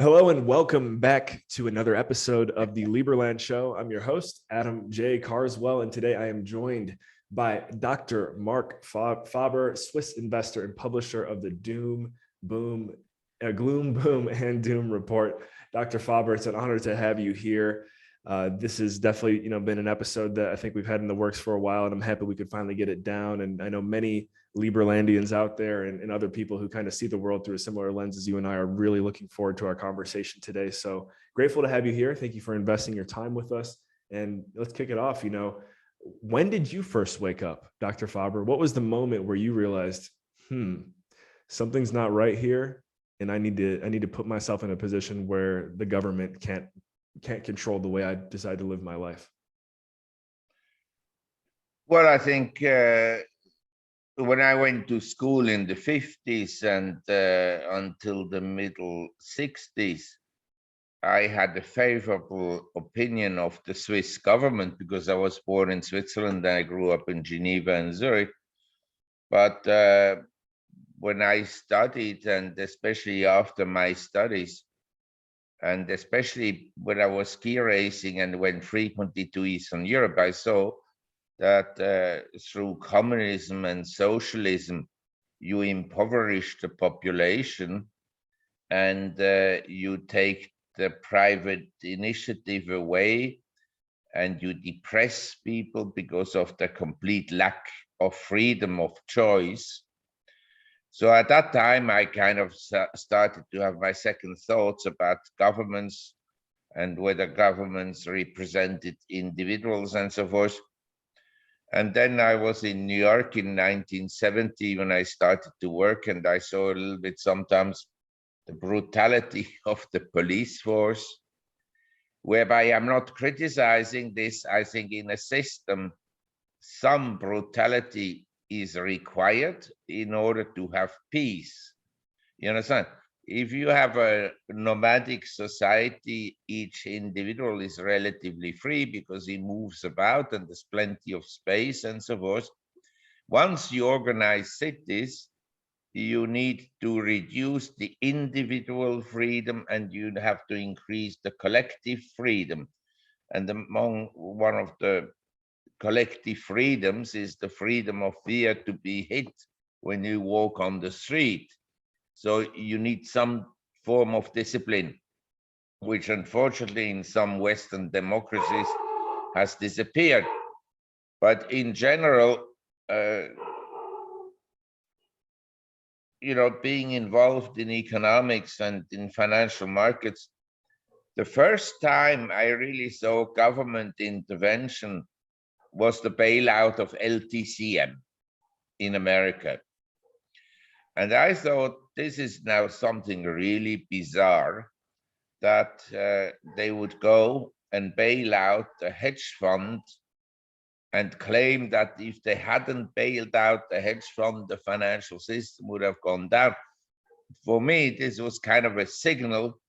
Hello and welcome back to another episode of the Lieberland Show. I'm your host, Adam J. Carswell, and today I am joined by Dr. Marc Faber, Swiss investor and publisher of the Gloom, Boom, and Doom Report. Dr. Faber, it's an honor to have you here. This has definitely, been an episode that I think we've had in the works for a while, and I'm happy we could finally get it down. And I know many Lieberlandians out there and other people who kind of see the world through a similar lens as you and I are really looking forward to our conversation today. So grateful to have you here. Thank you for investing your time with us. And let's kick it off. When did you first wake up, Dr. Faber? What was the moment where you realized, something's not right here, and I need to put myself in a position where the government can't control the way I decide to live my life? Well, I think when I went to school in the 50s and until the middle 60s, I had a favorable opinion of the Swiss government because I was born in Switzerland and I grew up in Geneva and Zurich. But when I studied, and especially after my studies, and especially when I was ski racing and went frequently to Eastern Europe, I saw that through communism and socialism, you impoverish the population and you take the private initiative away and you depress people because of the complete lack of freedom of choice. So at that time, I kind of started to have my second thoughts about governments and whether governments represented individuals and so forth. And then I was in New York in 1970 when I started to work, and I saw a little bit sometimes the brutality of the police force, whereby I'm not criticizing this. I think in a system, some brutality is required in order to have peace. You understand? If you have a nomadic society, each individual is relatively free because he moves about and there's plenty of space and so forth. Once you organize cities, you need to reduce the individual freedom and you have to increase the collective freedom. And among one of the collective freedoms is the freedom of fear to be hit when you walk on the street. So you need some form of discipline, which unfortunately in some Western democracies has disappeared. But in general, being involved in economics and in financial markets, the first time I really saw government intervention was the bailout of LTCM in America. And I thought this is now something really bizarre that they would go and bail out a hedge fund and claim that if they hadn't bailed out the hedge fund, the financial system would have gone down. For me, this was kind of a signal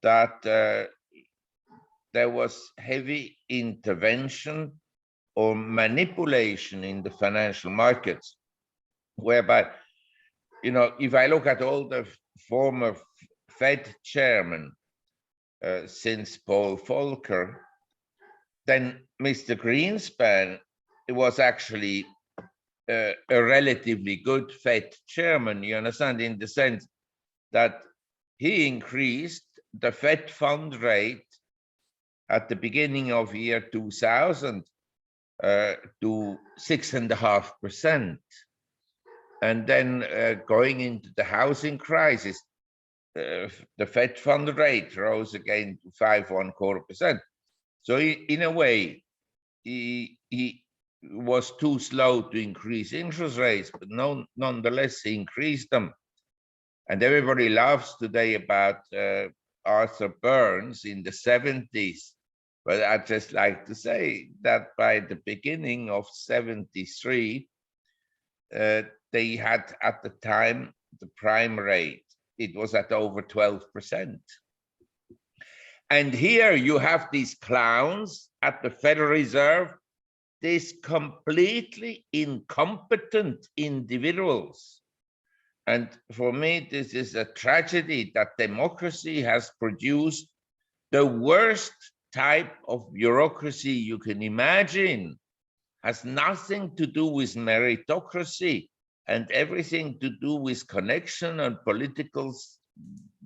that there was heavy intervention or manipulation in the financial markets, whereby, if I look at all the former Fed chairmen since Paul Volcker, then Mr. Greenspan was actually a relatively good Fed chairman, you understand, in the sense that he increased the Fed fund rate at the beginning of year 2000 to 6.5%. And then going into the housing crisis, the Fed fund rate rose again to 5.25%. So in a way, he was too slow to increase interest rates, but nonetheless, he increased them. And everybody laughs today about Arthur Burns in the 70s. But I'd just like to say that by the beginning of 73, they had at the time the prime rate. It was at over 12%. And here you have these clowns at the Federal Reserve, these completely incompetent individuals And for me, this is a tragedy that democracy has produced the worst type of bureaucracy you can imagine. Has nothing to do with meritocracy and everything to do with connection and political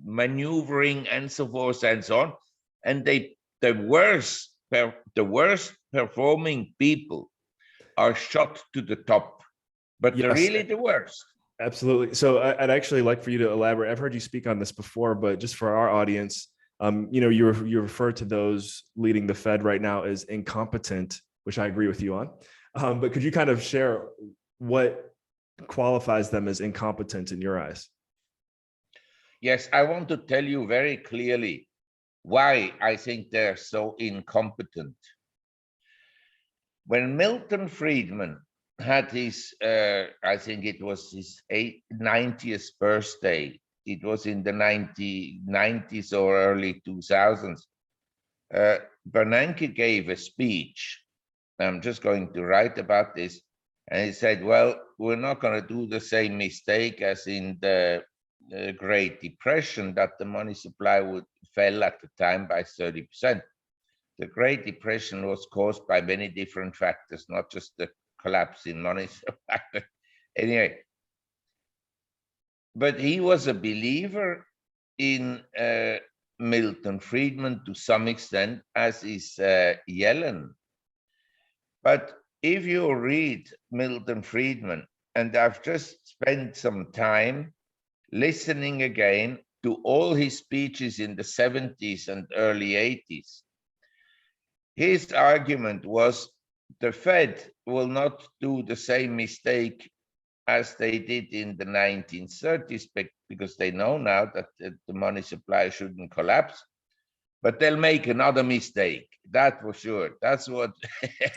maneuvering and so forth and so on. And the worst performing people are shot to the top, but they're Yes, really the worst. absolutely. So I'd actually like for you to elaborate. I've heard you speak on this before, but just for our audience, you refer to those leading the Fed right now as incompetent, which I agree with you on. But could you kind of share what qualifies them as incompetent in your eyes? Yes, I want to tell you very clearly why I think they're so incompetent. When Milton Friedman had his, I think it was his 90th birthday, it was in the 1990s or early 2000s, Bernanke gave a speech. I'm just going to write about this. And he said, well, we're not going to do the same mistake as in the Great Depression, that the money supply fell at the time by 30%. The Great Depression was caused by many different factors, not just the collapse in money supply. Anyway, but he was a believer in Milton Friedman to some extent, as is Yellen. But if you read Milton Friedman, and I've just spent some time listening again to all his speeches in the 70s and early 80s, his argument was the Fed will not do the same mistake as they did in the 1930s, because they know now that the money supply shouldn't collapse, but they'll make another mistake. That for sure. That's what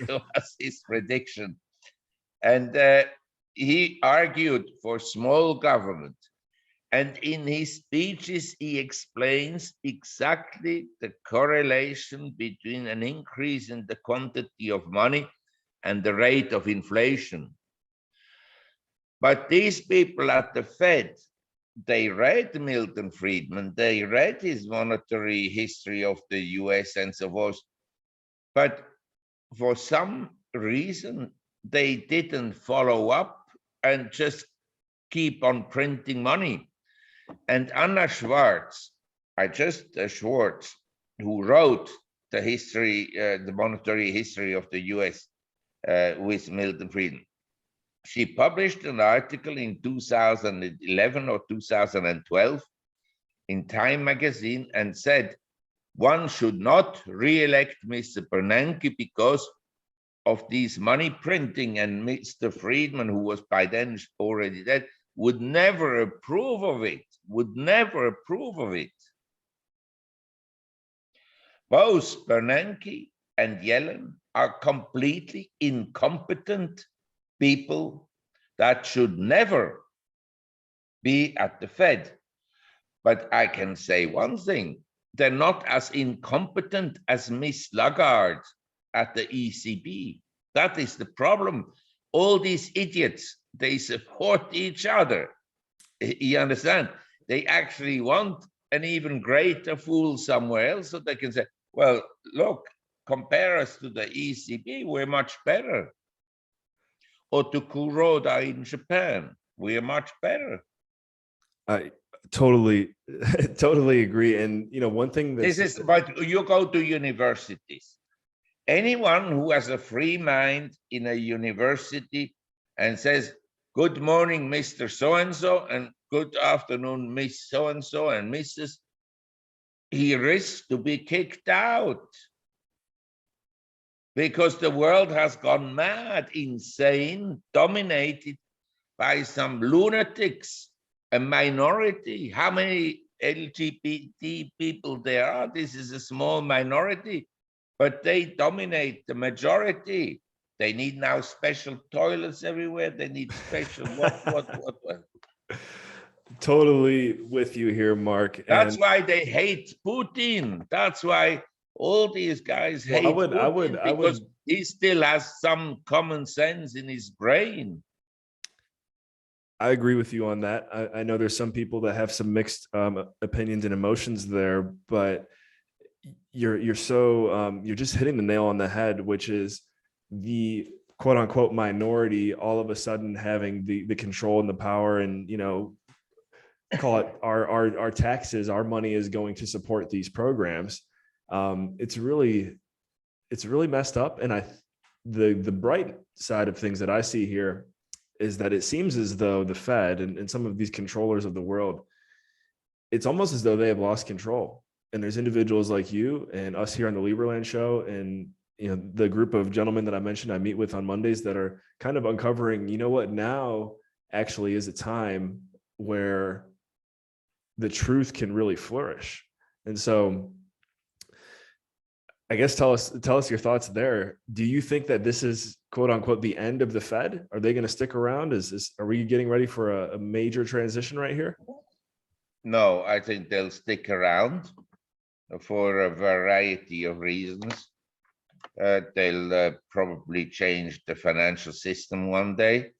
was his prediction. And he argued for small government. And in his speeches, he explains exactly the correlation between an increase in the quantity of money and the rate of inflation. But these people at the Fed, they read Milton Friedman, they read his monetary history of the US and so forth, but for some reason, they didn't follow up and just keep on printing money. And Anna Schwartz, Schwartz, who wrote the history, the monetary history of the US with Milton Friedman, she published an article in 2011 or 2012 in Time magazine and said, one should not re-elect Mr. Bernanke because of these money printing, and Mr. Friedman, who was by then already dead, would never approve of it, would never approve of it. Both Bernanke and Yellen are completely incompetent people that should never be at the Fed. But I can say one thing, they're not as incompetent as Miss Lagarde at the ECB. That is the problem. All these idiots, they support each other. You understand? They actually want an even greater fool somewhere else so they can say, well, look, compare us to the ECB, we're much better. Or to Kuroda in Japan, we're much better. I totally agree. And one thing that but you go to universities. Anyone who has a free mind in a university and says, good morning, Mr. So-and-so, and good afternoon, Miss so-and-so and Mrs., he risks to be kicked out. Because the world has gone mad, insane, dominated by some lunatics, a minority. How many LGBT people there are? This is a small minority, but they dominate the majority. They need now special toilets everywhere. They need special what? Totally with you here, Mark. That's why they hate Putin. That's why all these guys hate Putin, because he still has some common sense in his brain. I agree with you on that. I know there's some people that have some mixed opinions and emotions there, but you're just hitting the nail on the head, which is the quote unquote minority all of a sudden having the control and the power, and call it our taxes, our money is going to support these programs. It's really messed up. And the bright side of things that I see here is that it seems as though the Fed and some of these controllers of the world, it's almost as though they have lost control. And there's individuals like you and us here on the Lieberland show, and the group of gentlemen that I mentioned I meet with on Mondays, that are kind of uncovering, what now actually is a time where the truth can really flourish. And so I guess tell us your thoughts there. Do you think that this is quote unquote the end of the Fed? Are they going to stick around? Are we getting ready for a major transition right here? No, I think they'll stick around for a variety of reasons. They'll probably change the financial system one day.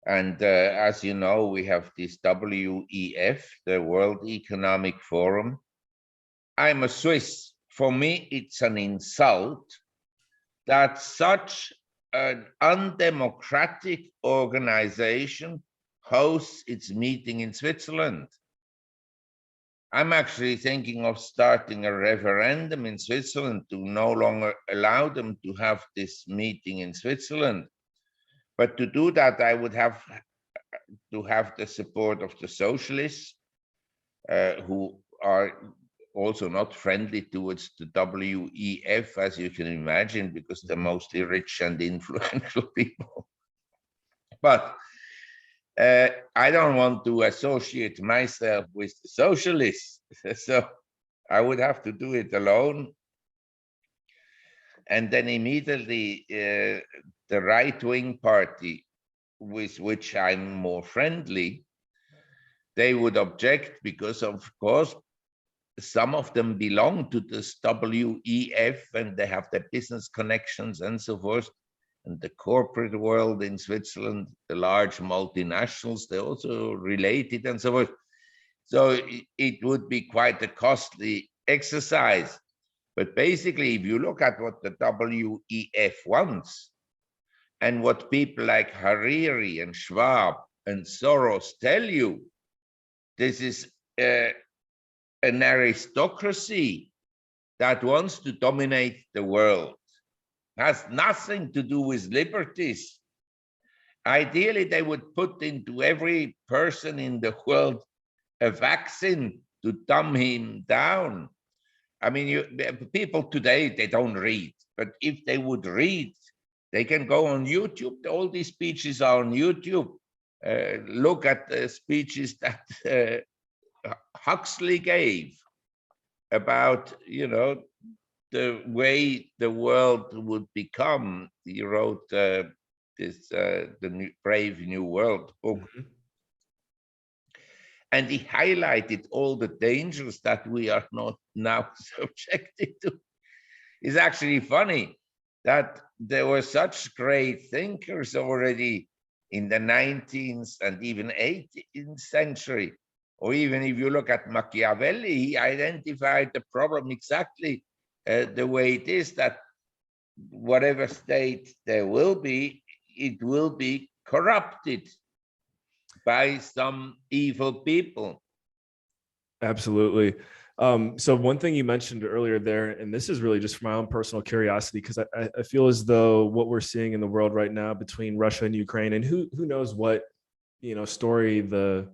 And as you know, we have this WEF, the World Economic Forum. I'm a Swiss. For me, it's an insult that such an undemocratic organization hosts its meeting in Switzerland. I'm actually thinking of starting a referendum in Switzerland to no longer allow them to have this meeting in Switzerland. But to do that, I would have to have the support of the socialists, who are also not friendly towards the WEF, as you can imagine, because they're mostly rich and influential people. But I don't want to associate myself with the socialists, so I would have to do it alone. And then immediately the right-wing party, with which I'm more friendly, they would object because, of course, some of them belong to this WEF and they have their business connections and so forth. And the corporate world in Switzerland, the large multinationals, they're also related and so forth. So it would be quite a costly exercise. But basically, if you look at what the WEF wants and what people like Hariri and Schwab and Soros tell you, this is an aristocracy that wants to dominate the world. Has nothing to do with liberties. Ideally, they would put into every person in the world a vaccine to dumb him down. I mean, people today, they don't read, but if they would read, they can go on YouTube. All these speeches are on YouTube. Look at the speeches that Huxley gave about, the way the world would become. He wrote the Brave New World book. Mm-hmm. And he highlighted all the dangers that we are not now subjected to. It's actually funny that there were such great thinkers already in the 19th and even 18th century. Or even if you look at Machiavelli, he identified the problem exactly the way it is, that whatever state there will be, it will be corrupted by some evil people. Absolutely. So one thing you mentioned earlier there, and this is really just for my own personal curiosity, because I feel as though what we're seeing in the world right now between Russia and Ukraine, and who knows what story the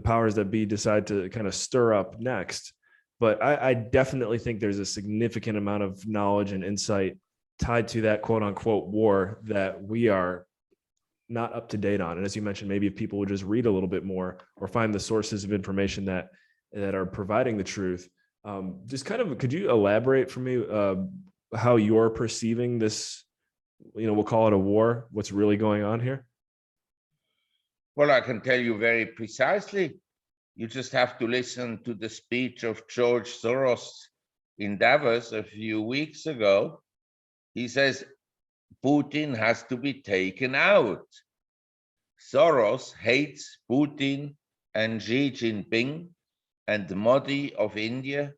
powers that be decide to kind of stir up next. But I definitely think there's a significant amount of knowledge and insight tied to that quote unquote war that we are not up to date on. And as you mentioned, maybe if people would just read a little bit more or find the sources of information that are providing the truth. Just kind of, could you elaborate for me how you're perceiving this, we'll call it a war, what's really going on here? Well, I can tell you very precisely. You just have to listen to the speech of George Soros in Davos a few weeks ago. He says, Putin has to be taken out. Soros hates Putin and Xi Jinping and Modi of India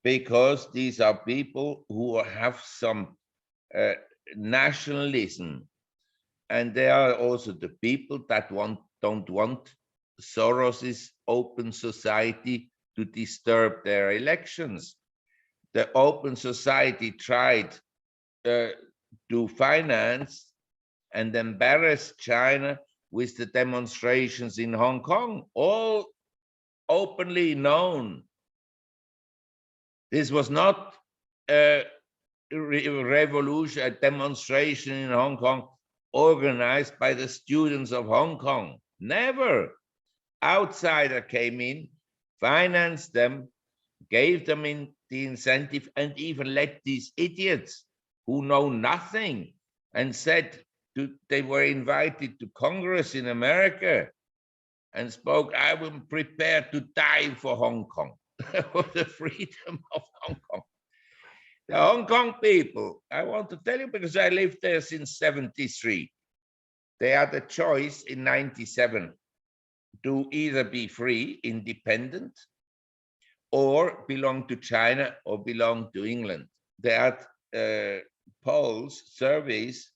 because these are people who have some nationalism. And they are also the people that don't want Soros's open society to disturb their elections. The open society tried to finance and embarrass China with the demonstrations in Hong Kong, all openly known. This was not a revolution, a demonstration in Hong Kong organized by the students of Hong Kong. Never. Outsider came in, financed them, gave them the incentive, and even let these idiots who know nothing and said they were invited to Congress in America and spoke, I am prepared to die for Hong Kong, for the freedom of Hong Kong. The Hong Kong people, I want to tell you because I lived there since 73. They had a choice in 97 to either be free, independent, or belong to China or belong to England. They had polls, surveys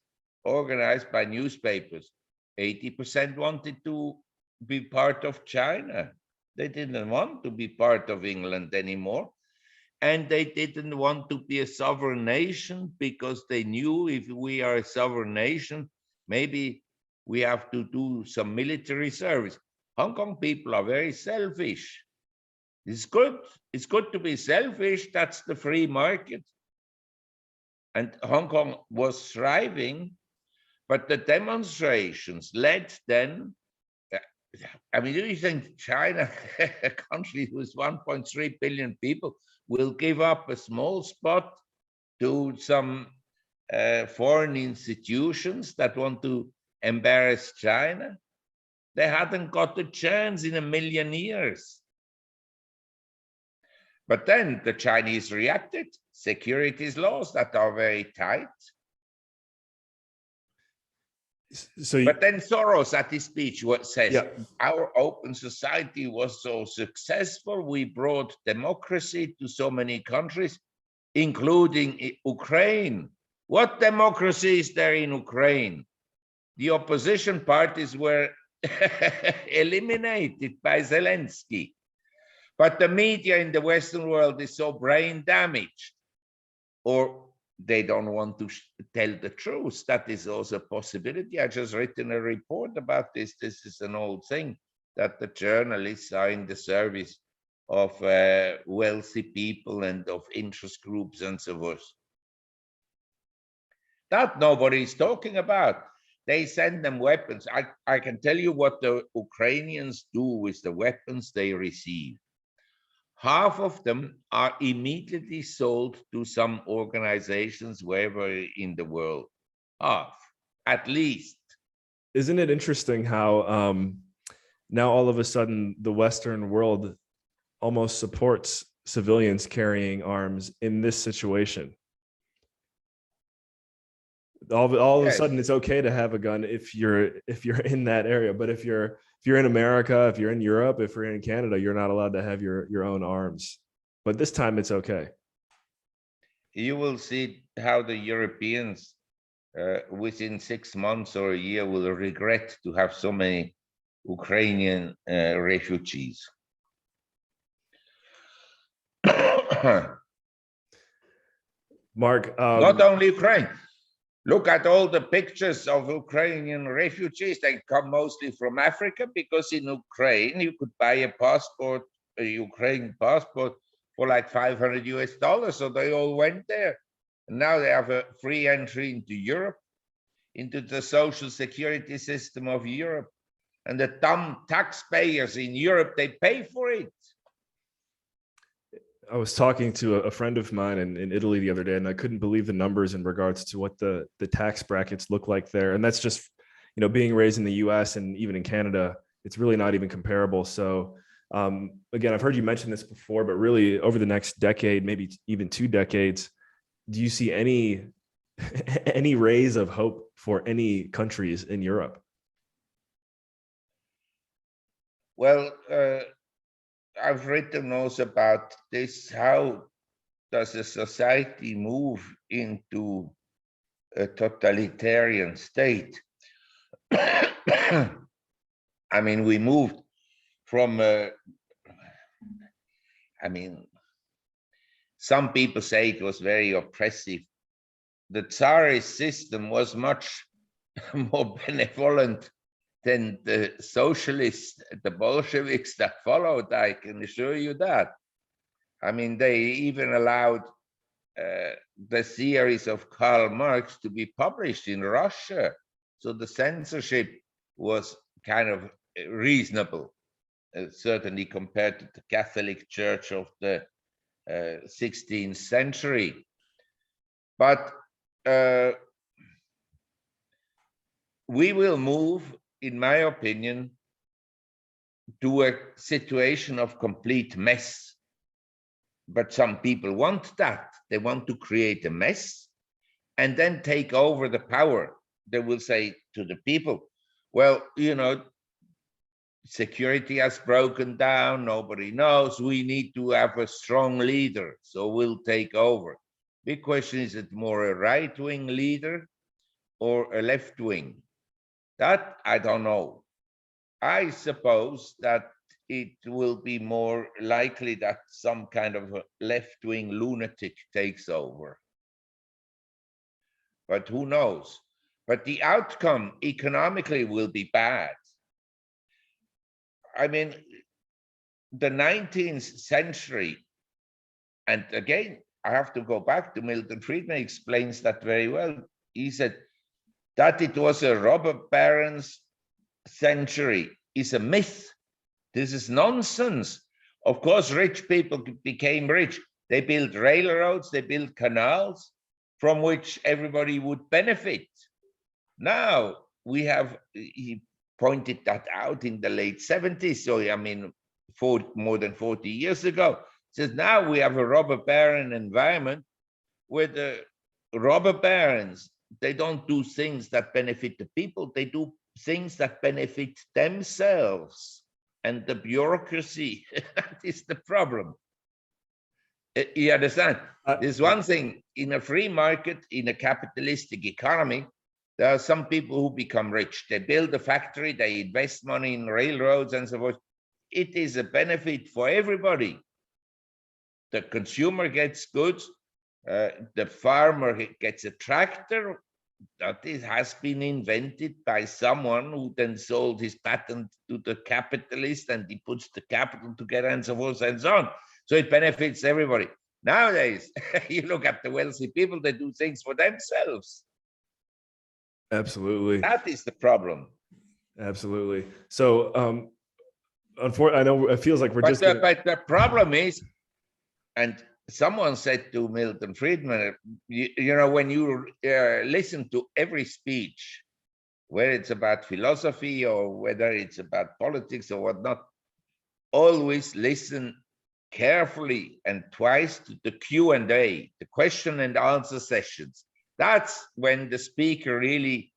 organized by newspapers. 80% wanted to be part of China. They didn't want to be part of England anymore. And they didn't want to be a sovereign nation because they knew if we are a sovereign nation, maybe we have to do some military service. Hong Kong people are very selfish. It's good. It's good to be selfish. That's the free market. And Hong Kong was thriving, but the demonstrations led then. I mean, do you think China, a country with 1.3 billion people, will give up a small spot to some foreign institutions that want to embarrass China? They hadn't got a chance in a million years. But then the Chinese reacted, securities laws that are very tight. But then Soros at his speech says, our open society was so successful, we brought democracy to so many countries, including Ukraine. What democracy is there in Ukraine? The opposition parties were eliminated by Zelensky. But the media in the Western world is so brain damaged, or they don't want to tell the truth. That is also a possibility. I just written a report about this. This is an old thing, that the journalists are in the service of wealthy people and of interest groups and so forth. That nobody is talking about. They send them weapons. I can tell you what the Ukrainians do with the weapons they receive. Half of them are immediately sold to some organizations wherever in the world. Half, at least. Isn't it interesting how now all of a sudden the Western world almost supports civilians carrying arms in this situation? All of a sudden it's okay to have a gun if you're in that area, but if you're in America, if you're in Europe, if you're in Canada, you're not allowed to have your own arms. But this time it's okay. You will see how the Europeans within 6 months or a year will regret to have so many Ukrainian refugees. Mark, not only Ukraine. Look at all the pictures of Ukrainian refugees. They come mostly from Africa, because in Ukraine you could buy a passport, a Ukrainian passport, for like $500 So they all went there. And now they have a free entry into Europe, into the social security system of Europe. And the dumb taxpayers in Europe, they pay for it. I was talking to a friend of mine in Italy the other day, and I couldn't believe the numbers in regards to what the tax brackets look like there. And that's just, being raised in the US and even in Canada, it's really not even comparable. So again, I've heard you mention this before, but really over the next decade, maybe even 2 decades, do you see any rays of hope for any countries in Europe? Well, I've written also about this. How does a society move into a totalitarian state? I mean, we moved from, I mean, some people say it was very oppressive. The Tsarist system was much more benevolent than the socialists, the Bolsheviks that followed. I can assure you that. I mean, they even allowed the theories of Karl Marx to be published in Russia. So the censorship was kind of reasonable, certainly compared to the Catholic Church of the 16th century. But we will move, in my opinion, to a situation of complete mess. But some people want that. They want to create a mess and then take over the power. They will say to the people, well, you know, security has broken down. Nobody knows. We need to have a strong leader. So we'll take over. Big question, is it more a right-wing leader or a left-wing? That I don't know. I suppose that it will be more likely that some kind of a left-wing lunatic takes over. But who knows? But the outcome economically will be bad. I mean, the 19th century, and again, I have to go back to Milton Friedman, explains that very well. He said that it was a robber baron's century is a myth. This is nonsense. Of course, rich people became rich. They built railroads, they built canals from which everybody would benefit. Now we have, he pointed that out in the late 70s. So, I mean, more than 40 years ago. Says now we have a robber baron environment where the robber barons, they don't do things that benefit the people. They do things that benefit themselves. And the bureaucracy, that is the problem. You understand? There's one thing, in a free market, in a capitalistic economy, there are some people who become rich. They build a factory, they invest money in railroads and so forth. It is a benefit for everybody. The consumer gets goods, the farmer gets a tractor that has been invented by someone who then sold his patent to the capitalist, and he puts the capital together and so forth and so on. So it benefits everybody. Nowadays, you look at the wealthy people, they do things for themselves. Absolutely. That is the problem. Absolutely. So, unfortunately, I know it feels like we're but the problem is, and someone said to Milton Friedman, you know, when you listen to every speech, whether it's about philosophy or whether it's about politics or whatnot, always listen carefully and twice to the Q&A, the question and answer sessions. That's when the speaker really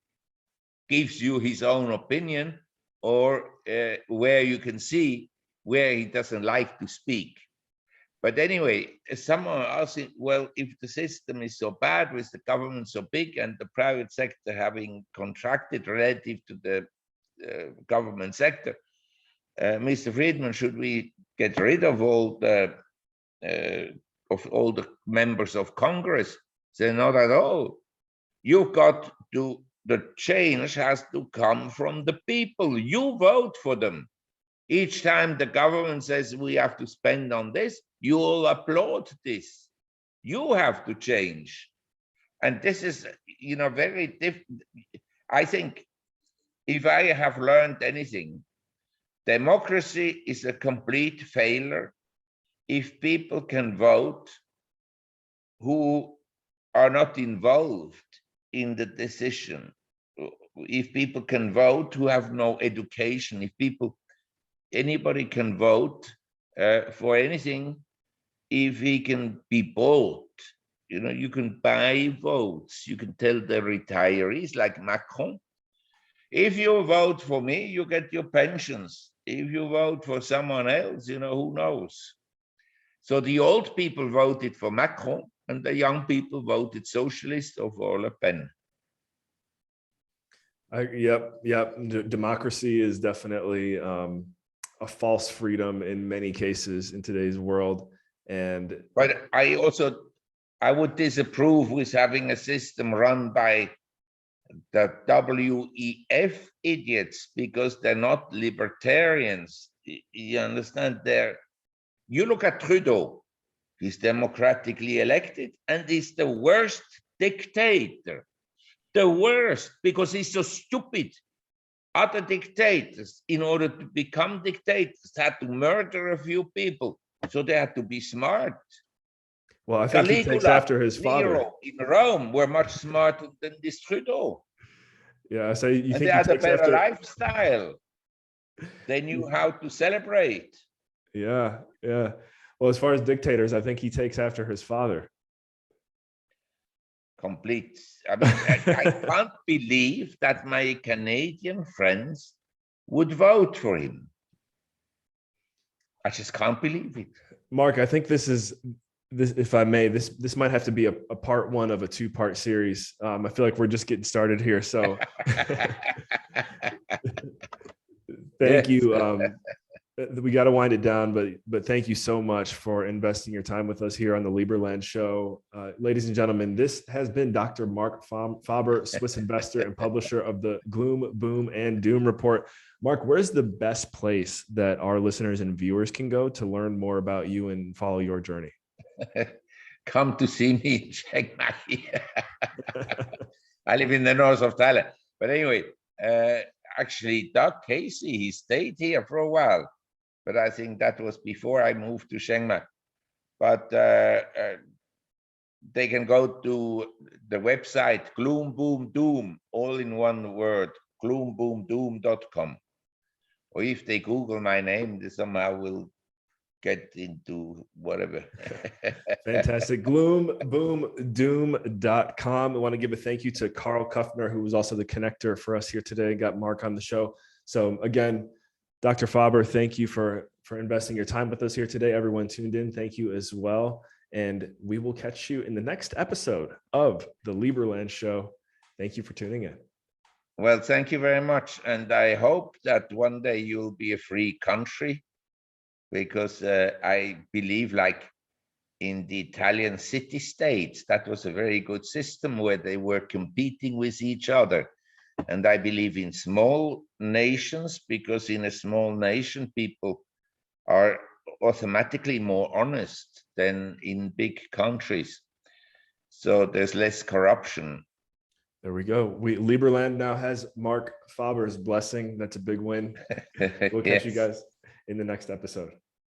gives you his own opinion, or where you can see where he doesn't like to speak. But anyway, someone asking, well, if the system is so bad with the government so big and the private sector having contracted relative to the government sector, Mr. Friedman, should we get rid of all the members of Congress? Say, not at all. You've got to, the change has to come from the people. You vote for them. Each time the government says we have to spend on this, you all applaud this. You have to change. And this is, you know, very different. I think if I have learned anything, democracy is a complete failure if people can vote who are not involved in the decision. If people can vote who have no education, if anybody can vote for anything, if he can be bought. You know, you can buy votes. You can tell the retirees like Macron, if you vote for me, you get your pensions. if you vote for someone else, who knows? So the old people voted for Macron and the young people voted socialist or for Le Pen. Yep. Democracy is definitely a false freedom in many cases in today's world. But I would disapprove with having a system run by the WEF idiots, because they're not libertarians. You understand? You look at Trudeau, he's democratically elected and he's the worst dictator. The worst, because he's so stupid. Other dictators, in order to become dictators, had to murder a few people. So they had to be smart. Well, I think he takes after his father. Nero in Rome were much smarter than this Trudeau. Yeah, so you think they had a better lifestyle. They knew how to celebrate. Yeah. Well, as far as dictators, I think he takes after his father. Complete. I mean, I can't believe that my Canadian friends would vote for him. I just can't believe it. Mark, I think this, if I may, this might have to be a part one of a two-part series. I feel like we're just getting started here. So thank you. We got to wind it down, but thank you so much for investing your time with us here on the Lieberland Show. Ladies and gentlemen, this has been Dr. Marc Faber, Swiss investor and publisher of the Gloom, Boom, and Doom Report. Mark, where's the best place that our listeners and viewers can go to learn more about you and follow your journey? Come to see me in Shanghai. I live in the north of Thailand. But anyway, actually, Doug Casey, he stayed here for a while. But I think that was before I moved to Shanghai. But they can go to the website Gloom, Boom, Doom, all in one word, gloomboomdoom.com. Or if they Google my name, they somehow will get into whatever. Fantastic. Gloomboomdoom.com. I want to give a thank you to Carl Kuffner, who was also the connector for us here today, got Mark on the show. So again, Dr. Faber, thank you for investing your time with us here today. Everyone tuned in, thank you as well. And we will catch you in the next episode of the Lieberland Show. Thank you for tuning in. Well, thank you very much. And I hope that one day you'll be a free country, because I believe, like in the Italian city-states, that was a very good system where they were competing with each other. And I believe in small nations, because in a small nation, people are automatically more honest than in big countries. So there's less corruption. There we go. Lieberland now has Marc Faber's blessing. That's a big win. We'll catch you guys in the next episode.